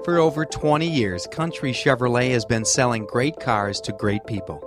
For over 20 years, Country Chevrolet has been selling great cars to great people.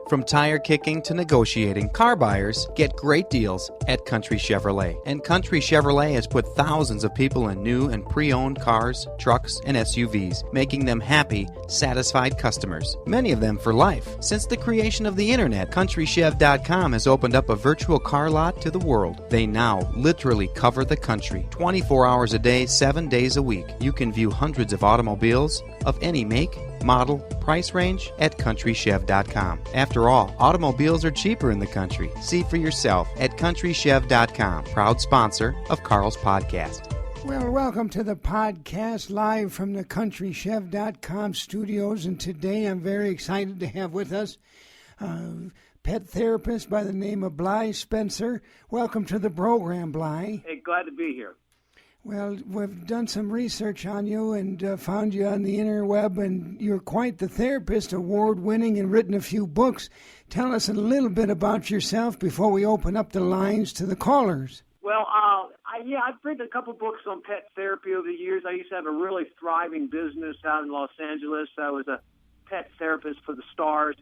From tire kicking to negotiating, car buyers get great deals at Country Chevrolet. And Country Chevrolet has put thousands of people in new and pre-owned cars, trucks, and SUVs, making them happy, satisfied customers, many of them for life. Since the creation of the internet, CountryChev.com has opened up a virtual car lot to the world. They now literally cover the country, 24 hours a day, 7 days a week. You can view hundreds of automobiles of any make, model, price range at CountryChev.com. After all, automobiles are cheaper in the country. See for yourself at CountryChev.com, proud sponsor of Carl's podcast. Well, welcome to the podcast live from the CountryChev.com studios, and today I'm very excited to have with us pet therapist by the name of Bly Spencer. Welcome to the program, Bly. Hey, glad to be here. Well, we've done some research on you and found you on the interweb, and you're quite the therapist, award-winning, and written a few books. Tell us a little bit about yourself before we open up the lines to the callers. Well, I've written a couple books on pet therapy over the years. I used to have a really thriving business out in Los Angeles. I was a pet therapist for the stars.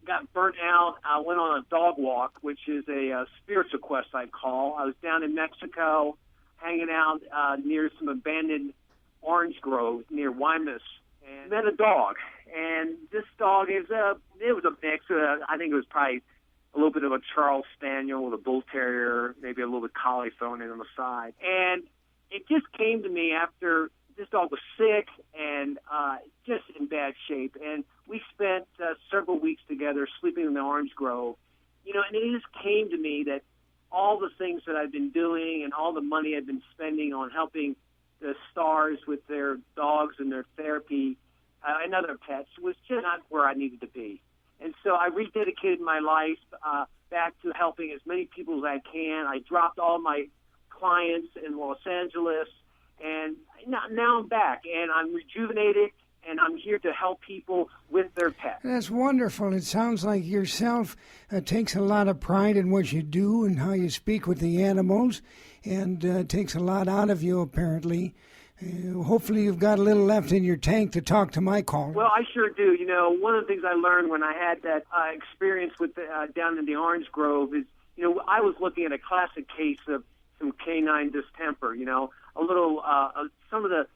Got burnt out. I went on a dog walk, which is a spiritual quest, I call. I was down in Mexico, hanging out near some abandoned orange groves near Guaymas, and met a dog. And this dog it was a mix. I think it was probably a little bit of a Charles Spaniel with a Bull Terrier, maybe a little bit collie thrown in on the side. And it just came to me after this dog was sick and just in bad shape. And we spent several weeks together sleeping in the orange grove. You know, and it just came to me that all the things that I've been doing and all the money I've been spending on helping the stars with their dogs and their therapy and other pets was just not where I needed to be. And so I rededicated my life back to helping as many people as I can. I dropped all my clients in Los Angeles, and now I'm back, and I'm rejuvenated, and I'm here to help people with their pets. That's wonderful. It sounds like yourself takes a lot of pride in what you do and how you speak with the animals, and takes a lot out of you, apparently. Hopefully you've got a little left in your tank to talk to my caller. Well, I sure do. You know, one of the things I learned when I had that experience with down in the orange grove is, you know, I was looking at a classic case of some canine distemper, you know, a little, some of the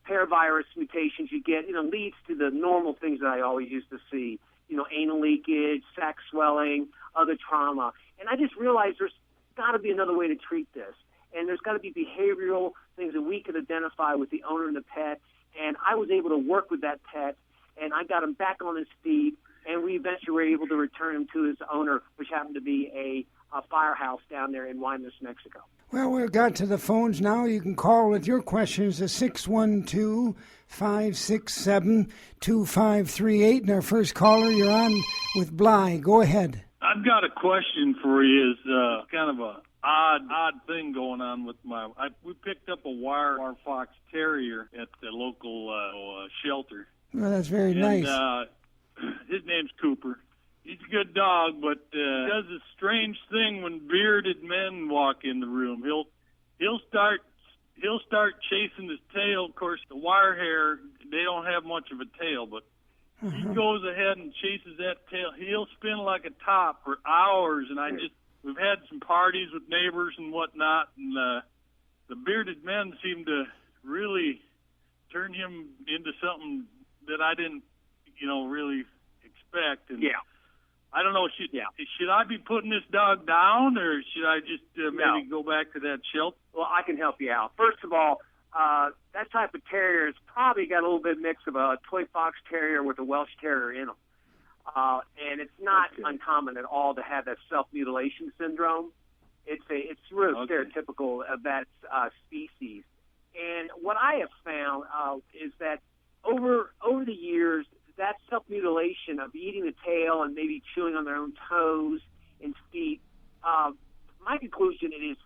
paravirus mutations you get, you know, leads to the normal things that I always used to see, you know, anal leakage, sac swelling, other trauma. And I just realized there's got to be another way to treat this. And there's got to be behavioral things that we could identify with the owner and the pet. And I was able to work with that pet, and I got him back on his feet, and we eventually were able to return him to his owner, which happened to be a firehouse down there in Guaymas, Mexico. Well, we've got to the phones now. You can call with your questions to 612-567-2538. And our first caller, you're on with Bly. Go ahead. I've got a question for you. It's kind of a odd thing going on with we picked up a wire fox terrier at the local shelter. Well, that's very nice. His name's Cooper. He's a good dog, but does a strange thing when bearded men walk in the room. He'll start chasing his tail. Of course, the wire hair, they don't have much of a tail, but he goes ahead and chases that tail. He'll spin like a top for hours, and we've had some parties with neighbors and whatnot, and the bearded men seem to really turn him into something that I didn't, really expect. And yeah. I don't know, should I be putting this dog down, or should I just maybe go back to that shelter? Well, I can help you out. First of all, that type of terrier has probably got a little bit mix of a toy fox terrier with a Welsh terrier in them. And it's not uncommon at all to have that self-mutilation syndrome. It's really stereotypical of that species. And what I have found is that over the years, that self-mutilation of eating the tail and maybe chewing on their own toes and feet, my conclusion is